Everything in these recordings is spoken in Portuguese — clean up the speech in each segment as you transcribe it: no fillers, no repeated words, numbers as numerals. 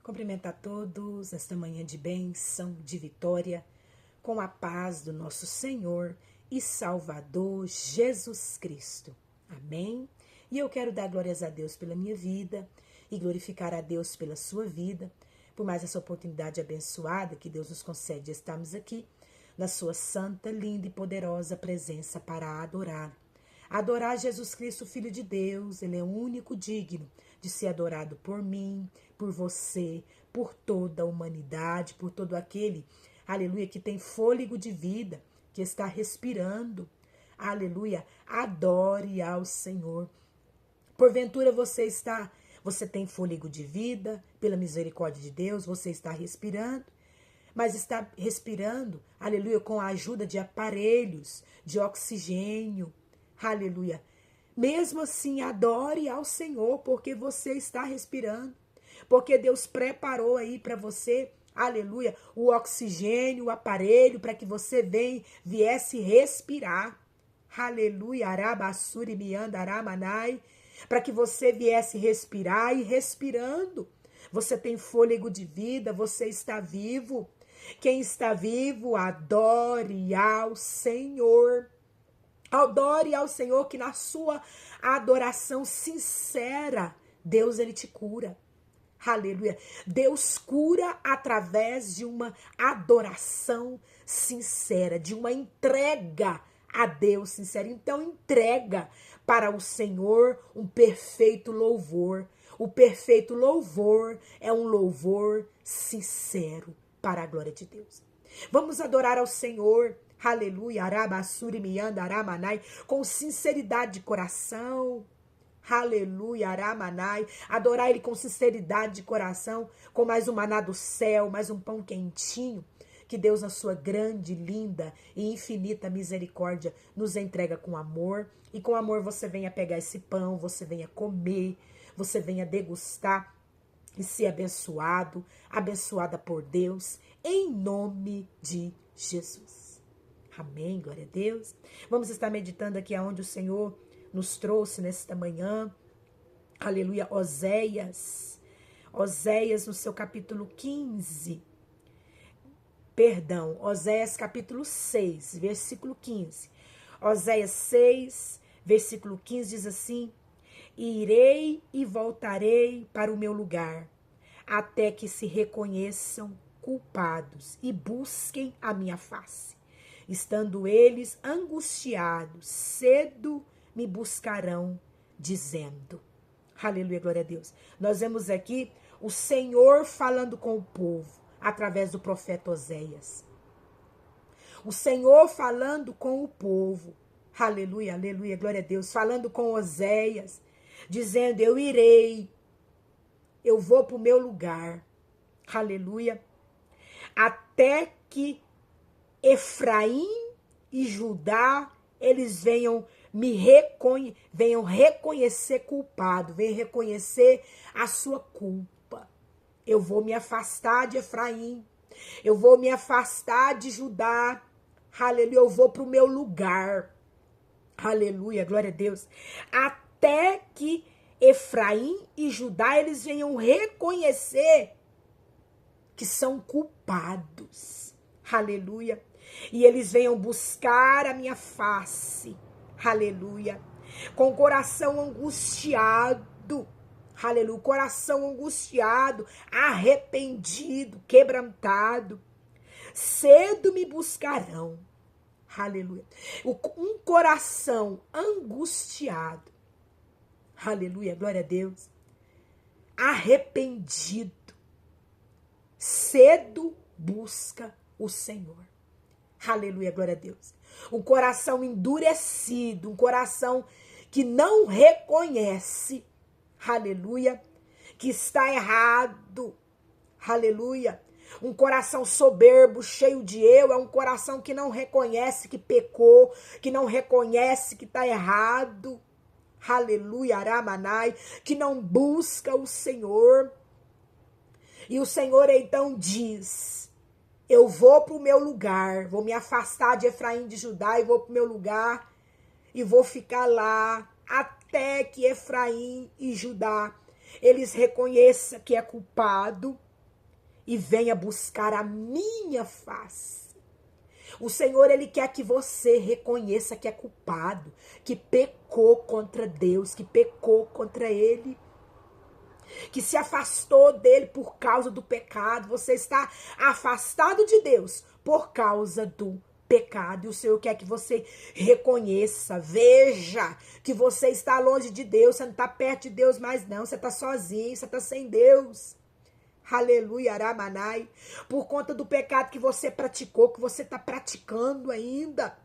Cumprimento a todos esta manhã de bênção, de vitória, com a paz do nosso Senhor e Salvador Jesus Cristo. Amém? E eu quero dar glórias a Deus pela minha vida e glorificar a Deus pela sua vida, por mais essa oportunidade abençoada que Deus nos concede de estarmos aqui na sua santa, linda e poderosa presença para adorar. Adorar Jesus Cristo, Filho de Deus, Ele é o único digno de ser adorado por mim, por você, por toda a humanidade, por todo aquele, aleluia, que tem fôlego de vida, que está respirando. Aleluia, adore ao Senhor. Porventura você tem fôlego de vida, pela misericórdia de Deus, você está respirando, mas está respirando, aleluia, com a ajuda de aparelhos, de oxigênio, aleluia. Mesmo assim, adore ao Senhor, porque você está respirando, porque Deus preparou aí para você, aleluia, o oxigênio, o aparelho, para que você viesse respirar, aleluia, arabassuri mianda aramanai, para que você viesse respirar e respirando. Você tem fôlego de vida, você está vivo. Quem está vivo, adore ao Senhor. Adore ao Senhor, que na sua adoração sincera, Deus, Ele te cura. Aleluia. Deus cura através de uma adoração sincera, de uma entrega a Deus sincera. Então, entrega para o Senhor um perfeito louvor. O perfeito louvor é um louvor sincero para a glória de Deus. Vamos adorar ao Senhor, aleluia, arabassuri mianda aramanai, com sinceridade de coração, aleluia, aramanai, adorar Ele com sinceridade de coração, com mais um maná do céu, mais um pão quentinho, que Deus, na sua grande, linda e infinita misericórdia, nos entrega com amor, e com amor você venha pegar esse pão, você venha comer, você venha degustar e ser abençoado, abençoada por Deus, em nome de Jesus. Amém, glória a Deus. Vamos estar meditando aqui aonde o Senhor nos trouxe nesta manhã. Aleluia, Oséias no seu capítulo 15. Oséias capítulo 6, versículo 15. Oséias 6, versículo 15 diz assim: irei e voltarei para o meu lugar, até que se reconheçam culpados e busquem a minha face. Estando eles angustiados, cedo me buscarão, dizendo. Aleluia, glória a Deus. Nós vemos aqui o Senhor falando com o povo, através do profeta Oséias. O Senhor falando com o povo. Aleluia, aleluia, glória a Deus. Falando com Oséias, dizendo, eu irei, eu vou para o meu lugar. Aleluia. Até que Efraim e Judá, eles venham reconhecer culpado, venham reconhecer a sua culpa. Eu vou me afastar de Efraim, eu vou me afastar de Judá, aleluia, eu vou para o meu lugar, aleluia, glória a Deus, até que Efraim e Judá, eles venham reconhecer que são culpados, aleluia, e eles venham buscar a minha face, aleluia, com o coração angustiado, aleluia, coração angustiado, arrependido, quebrantado, cedo me buscarão, aleluia, um coração angustiado, aleluia, glória a Deus, arrependido, cedo busca o Senhor. Aleluia, glória a Deus. Um coração endurecido, um coração que não reconhece, aleluia, que está errado, aleluia. Um coração soberbo, cheio de eu, é um coração que não reconhece que pecou, que não reconhece que está errado, aleluia, aramanai, que não busca o Senhor. E o Senhor então diz, eu vou para o meu lugar, vou me afastar de Efraim, de Judá, e vou para o meu lugar, e vou ficar lá, até que Efraim e Judá, eles reconheçam que é culpado, e venha buscar a minha face. O Senhor, Ele quer que você reconheça que é culpado, que pecou contra Deus, que pecou contra Ele, que se afastou dele por causa do pecado. Você está afastado de Deus por causa do pecado. E o Senhor quer que você reconheça, veja que você está longe de Deus, você não está perto de Deus mais não, você está sozinho, você está sem Deus. Aleluia, aramanai. Por conta do pecado que você praticou, que você está praticando ainda.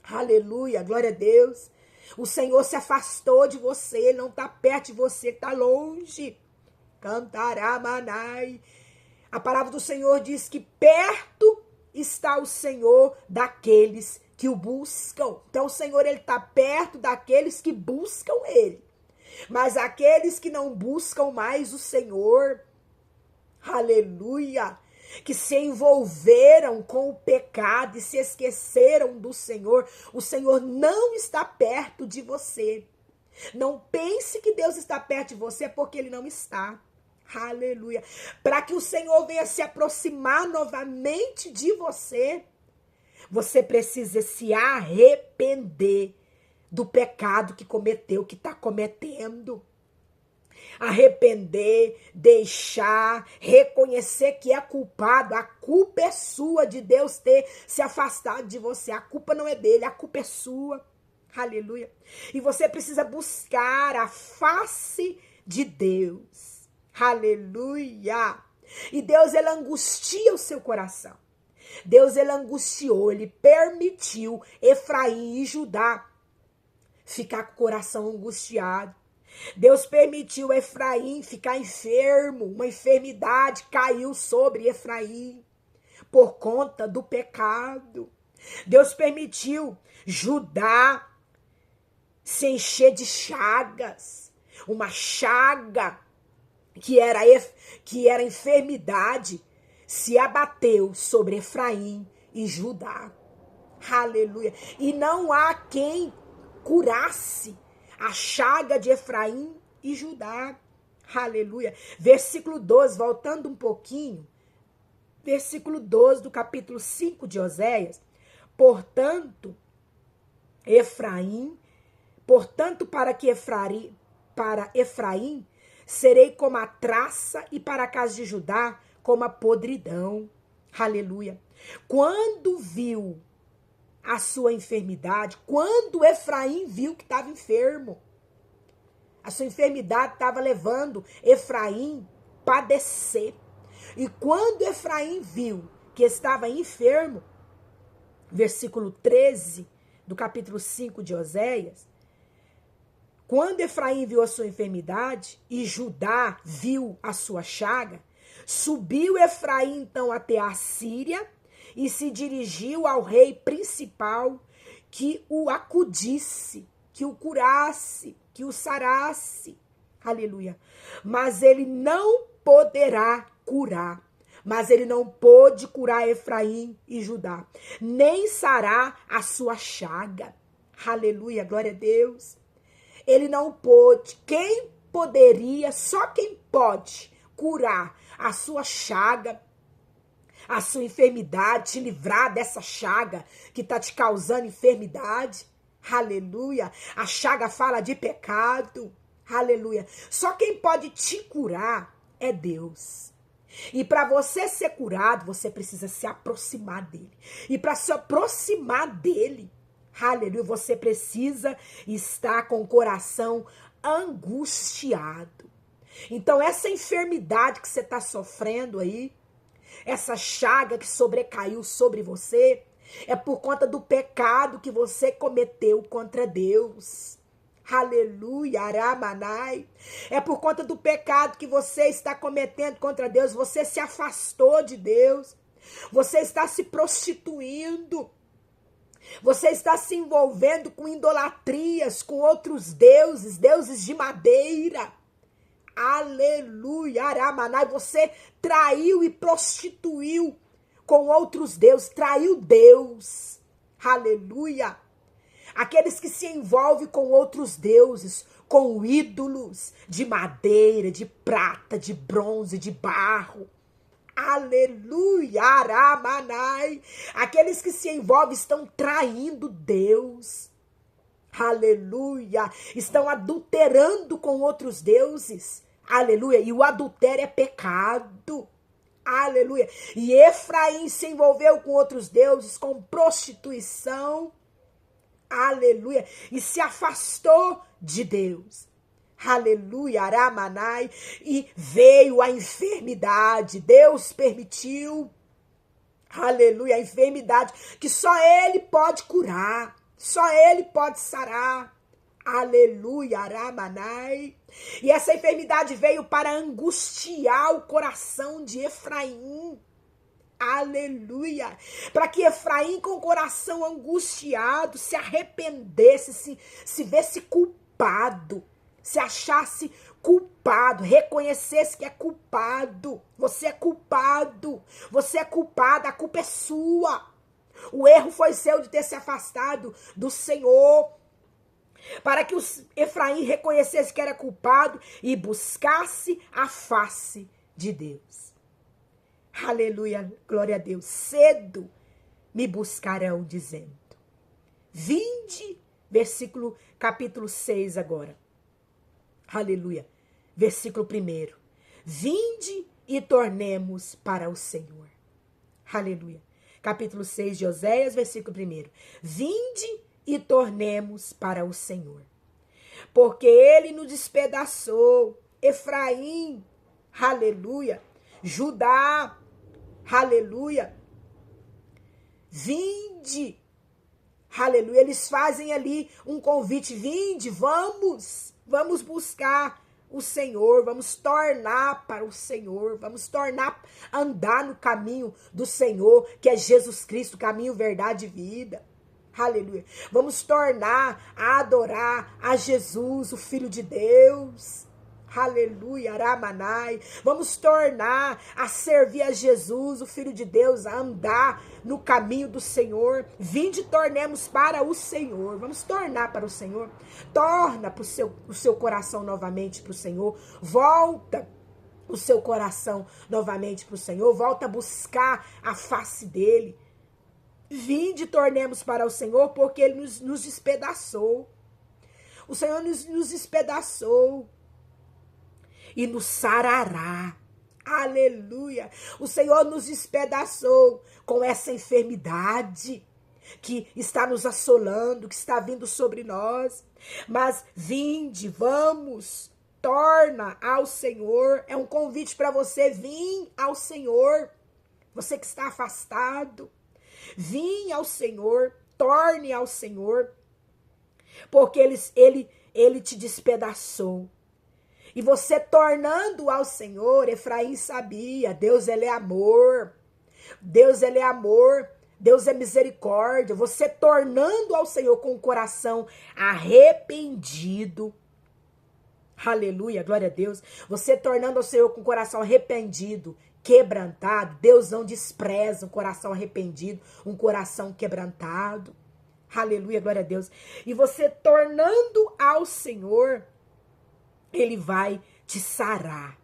Aleluia, glória a Deus. O Senhor se afastou de você, Ele não está perto de você, está longe. Cantaramanai. A palavra do Senhor diz que perto está o Senhor daqueles que o buscam. Então o Senhor, Ele está perto daqueles que buscam Ele. Mas aqueles que não buscam mais o Senhor, aleluia, que se envolveram com o pecado e se esqueceram do Senhor, o Senhor não está perto de você. Não pense que Deus está perto de você, porque Ele não está. Aleluia. Para que o Senhor venha se aproximar novamente de você, você precisa se arrepender do pecado que cometeu, que está cometendo. Arrepender, deixar, reconhecer que é culpado. A culpa é sua de Deus ter se afastado de você. A culpa não é dele, a culpa é sua. Aleluia. E você precisa buscar a face de Deus. Aleluia. E Deus, Ele angustia o seu coração. Deus, Ele angustiou, Ele permitiu Efraim e Judá ficar com o coração angustiado. Deus permitiu Efraim ficar enfermo, uma enfermidade caiu sobre Efraim por conta do pecado. Deus permitiu Judá se encher de chagas, uma chaga que era enfermidade, se abateu sobre Efraim e Judá. Aleluia. E não há quem curasse a chaga de Efraim e Judá. Aleluia. Versículo 12, voltando um pouquinho. Versículo 12 do capítulo 5 de Oséias. Portanto, para Efraim serei como a traça e para a casa de Judá como a podridão. Aleluia. Quando viu a sua enfermidade, quando Efraim viu que estava enfermo, a sua enfermidade estava levando Efraim a padecer. E quando Efraim viu que estava enfermo, versículo 13 do capítulo 5 de Oséias, quando Efraim viu a sua enfermidade e Judá viu a sua chaga, subiu Efraim então até a Síria e se dirigiu ao rei principal que o acudisse, que o curasse, que o sarasse. Aleluia. Mas ele não poderá curar. Mas ele não pôde curar Efraim e Judá, nem sarar a sua chaga. Aleluia, glória a Deus. Ele não pôde. Quem poderia, só quem pode curar a sua chaga, a sua enfermidade, te livrar dessa chaga que está te causando enfermidade. Aleluia. A chaga fala de pecado. Aleluia. Só quem pode te curar é Deus. E para você ser curado, você precisa se aproximar dele. E para se aproximar dele, aleluia, você precisa estar com o coração angustiado. Então, essa enfermidade que você está sofrendo aí, essa chaga que sobrecaiu sobre você, é por conta do pecado que você cometeu contra Deus. Aleluia, aramanai. É por conta do pecado que você está cometendo contra Deus. Você se afastou de Deus. Você está se prostituindo. Você está se envolvendo com idolatrias, com outros deuses, deuses de madeira. Aleluia, aramanai. Você traiu e prostituiu com outros deuses. Traiu Deus. Aleluia. Aqueles que se envolvem com outros deuses, com ídolos de madeira, de prata, de bronze, de barro. Aleluia, Aramanai. Aqueles que se envolvem estão traindo Deus. Aleluia. Estão adulterando com outros deuses. Aleluia. E o adultério é pecado. Aleluia. E Efraim se envolveu com outros deuses, com prostituição. Aleluia. E se afastou de Deus. Aleluia, Aramanai. E veio a enfermidade. Deus permitiu. Aleluia, a enfermidade que só Ele pode curar. Só Ele pode sarar. Aleluia, Aramanai. E essa enfermidade veio para angustiar o coração de Efraim. Aleluia. Para que Efraim, com o coração angustiado, se arrependesse, se vesse culpado, se achasse culpado, reconhecesse que é culpado. Você é culpado. Você é culpada, a culpa é sua. O erro foi seu de ter se afastado do Senhor. Para que Efraim reconhecesse que era culpado e buscasse a face de Deus. Aleluia, glória a Deus. Cedo me buscarão, dizendo. Vinde, capítulo 6 agora. Aleluia. Versículo 1. Vinde e tornemos para o Senhor. Aleluia. Capítulo 6 de Oséias, versículo 1. Vinde e tornemos para o Senhor. Porque ele nos despedaçou. Efraim, aleluia. Judá, aleluia. Vinde, aleluia. Eles fazem ali um convite. Vinde, vamos buscar o Senhor, vamos tornar para o Senhor, vamos tornar andar no caminho do Senhor, que é Jesus Cristo, caminho, verdade e vida. Aleluia. Vamos tornar a adorar a Jesus, o Filho de Deus. Aleluia, Aramanai. Vamos tornar a servir a Jesus, o Filho de Deus, a andar no caminho do Senhor. Vinde e tornemos para o Senhor. Vamos tornar para o Senhor. Torna o seu coração novamente para o Senhor. Volta o seu coração novamente para o Senhor. Volta a buscar a face dele. Vinde e tornemos para o Senhor, porque ele nos despedaçou. O Senhor nos despedaçou. E nos sarará. Aleluia. O Senhor nos despedaçou com essa enfermidade que está nos assolando, que está vindo sobre nós. Mas vinde, vamos, torna ao Senhor. É um convite para você vir ao Senhor. Você que está afastado, vim ao Senhor, torne ao Senhor. Porque ele te despedaçou. E você tornando ao Senhor, Efraim sabia, Deus ele é amor, Deus ele é amor, Deus é misericórdia. Você tornando ao Senhor com o coração arrependido, aleluia, glória a Deus. Você tornando ao Senhor com o coração arrependido, quebrantado, Deus não despreza um coração arrependido, um coração quebrantado, aleluia, glória a Deus. E você tornando ao Senhor, ele vai te sarar.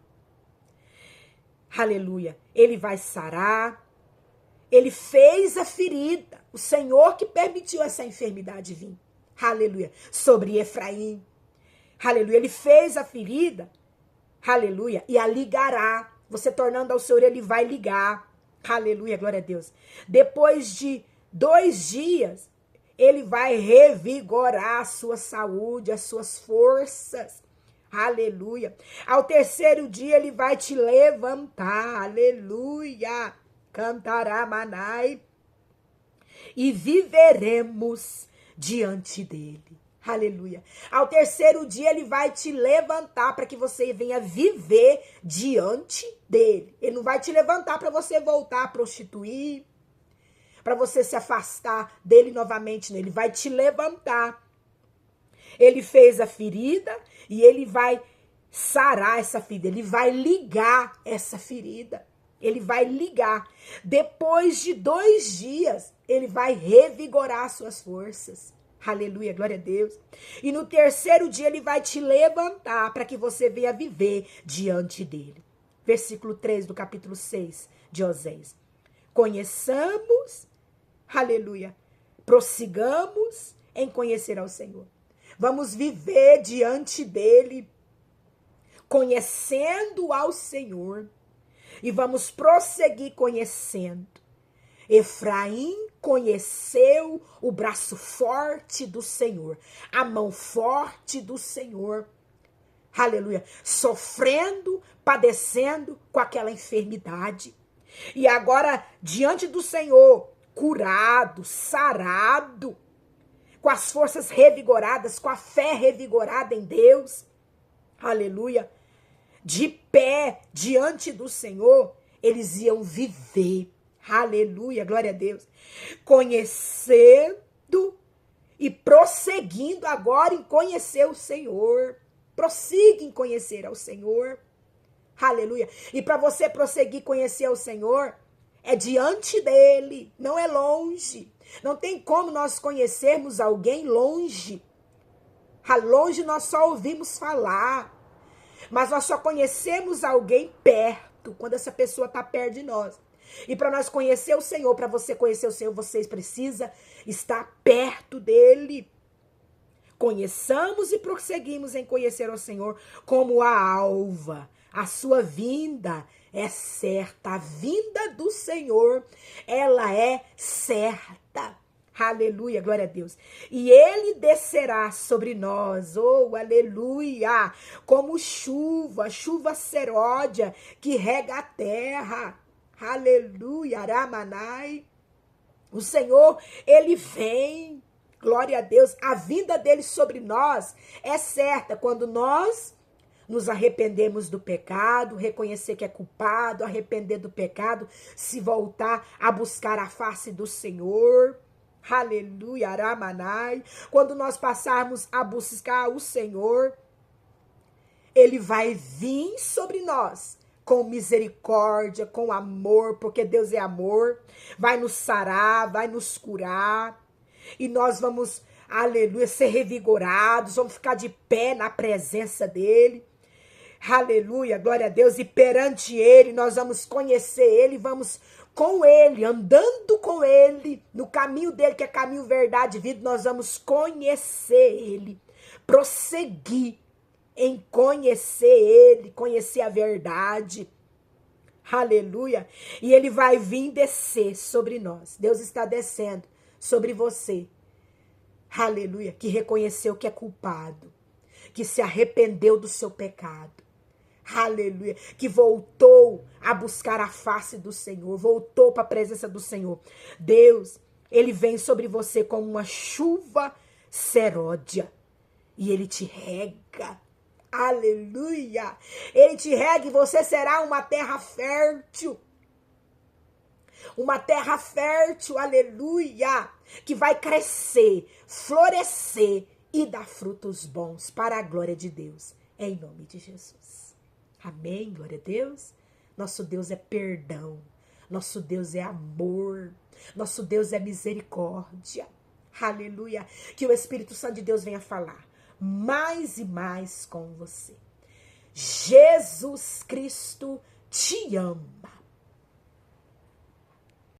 Aleluia. Ele vai sarar. Ele fez a ferida. O Senhor que permitiu essa enfermidade vir. Aleluia. Sobre Efraim. Aleluia. Ele fez a ferida. Aleluia. E a ligará. Você tornando ao Senhor, ele vai ligar. Aleluia. Glória a Deus. Depois de 2 dias, ele vai revigorar a sua saúde, as suas forças. Aleluia. Ao 3º dia ele vai te levantar. Aleluia. Cantará manai. E viveremos diante dele. Aleluia. Ao 3º dia ele vai te levantar para que você venha viver diante dele. Ele não vai te levantar para você voltar a prostituir, para você se afastar dele novamente. Ele vai te levantar. Ele fez a ferida e ele vai sarar essa ferida. Ele vai ligar essa ferida. Ele vai ligar. Depois de 2 dias, ele vai revigorar as suas forças. Aleluia, glória a Deus. E no 3º dia ele vai te levantar para que você venha viver diante dele. versículo 3 do capítulo 6 de Oséias. Conheçamos, aleluia, prossigamos em conhecer ao Senhor. Vamos viver diante dele, conhecendo ao Senhor, e vamos prosseguir conhecendo. Efraim conheceu o braço forte do Senhor, a mão forte do Senhor, aleluia, sofrendo, padecendo com aquela enfermidade. E agora, diante do Senhor, curado, sarado, com as forças revigoradas, com a fé revigorada em Deus, aleluia, de pé diante do Senhor, eles iam viver, aleluia, glória a Deus, conhecendo e prosseguindo agora em conhecer o Senhor. Prossiga em conhecer ao Senhor, aleluia. E para você prosseguir conhecer ao Senhor, é diante dele, não é longe. Não tem como nós conhecermos alguém longe. Longe nós só ouvimos falar, mas nós só conhecemos alguém perto, quando essa pessoa está perto de nós. E para nós conhecer o Senhor, para você conhecer o Senhor, vocês precisam estar perto dele. Conheçamos e prosseguimos em conhecer o Senhor como a alva. A sua vinda é certa. A vinda do Senhor, ela é certa. Aleluia, glória a Deus. E ele descerá sobre nós, oh, aleluia, como chuva, chuva seródia que rega a terra. Aleluia, aramanai. O Senhor, ele vem. Glória a Deus, a vinda dele sobre nós é certa quando nós nos arrependemos do pecado, reconhecer que é culpado, arrepender do pecado, se voltar a buscar a face do Senhor. Aleluia, aramanai. Quando nós passarmos a buscar o Senhor, ele vai vir sobre nós com misericórdia, com amor, porque Deus é amor, vai nos sarar, vai nos curar. E nós vamos, aleluia, ser revigorados, vamos ficar de pé na presença dele. Aleluia, glória a Deus. E perante ele, nós vamos conhecer ele, vamos com ele, andando com ele, no caminho dele, que é caminho, verdade e vida, nós vamos conhecer ele, prosseguir em conhecer ele, conhecer a verdade. Aleluia. E ele vai vir descer sobre nós. Deus está descendo sobre você, aleluia, que reconheceu que é culpado, que se arrependeu do seu pecado, aleluia, que voltou a buscar a face do Senhor, voltou para a presença do Senhor. Deus, ele vem sobre você como uma chuva seródia e ele te rega, aleluia, ele te rega e você será uma terra fértil. Uma terra fértil, aleluia, que vai crescer, florescer e dar frutos bons para a glória de Deus, em nome de Jesus. Amém, glória a Deus. Nosso Deus é perdão, nosso Deus é amor, nosso Deus é misericórdia, aleluia. Que o Espírito Santo de Deus venha falar mais e mais com você. Jesus Cristo te ama.